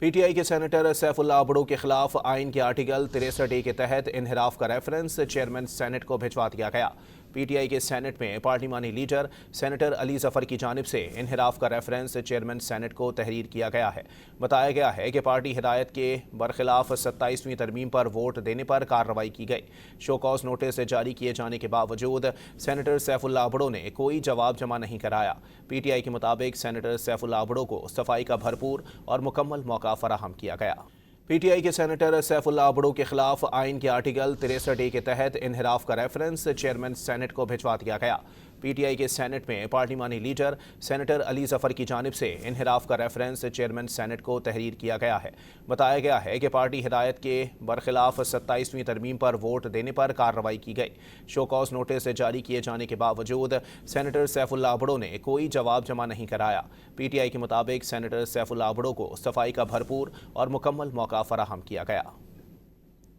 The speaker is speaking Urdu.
پی ٹی آئی کے سینیٹر سیف اللہ ابڑو کے خلاف آئین کے آرٹیکل 63A کے تحت انحراف کا ریفرنس چیئرمین سینٹ کو بھجوا دیا گیا۔ پی ٹی آئی کے سینٹ میں پارلیمانی لیڈر سینیٹر علی ظفر کی جانب سے انحراف کا ریفرنس چیئرمین سینٹ کو تحریر کیا گیا ہے۔ بتایا گیا ہے کہ پارٹی ہدایت کے برخلاف 27ویں ترمیم پر ووٹ دینے پر کارروائی کی گئی۔ شو کاز نوٹس جاری کیے جانے کے باوجود سینیٹر سیف اللہ ابڑو نے کوئی جواب جمع نہیں کرایا۔ پی ٹی آئی کے مطابق سینیٹر سیف اللہ ابڑو کو صفائی کا بھرپور اور مکمل موقع فراہم کیا گیا۔ پی ٹی آئی کے سینیٹر سیف اللہ ابڑو کے خلاف آئین کے آرٹیکل 63A کے تحت انحراف کا ریفرنس چیئرمین سینٹ کو بھجوا دیا گیا۔ پی ٹی آئی کے سینٹ میں پارلیمانی لیڈر سینیٹر علی ظفر کی جانب سے انحراف کا ریفرنس چیئرمین سینٹ کو تحریر کیا گیا ہے۔ بتایا گیا ہے کہ پارٹی ہدایت کے برخلاف 27ویں ترمیم پر ووٹ دینے پر کارروائی کی گئی۔ شو کاز نوٹس جاری کیے جانے کے باوجود سینیٹر سیف اللہ ابڑو نے کوئی جواب جمع نہیں کرایا۔ پی ٹی آئی کے مطابق سینیٹر سیف اللہ ابڑو کو صفائی کا بھرپور اور مکمل موقع فراہم کیا گیا۔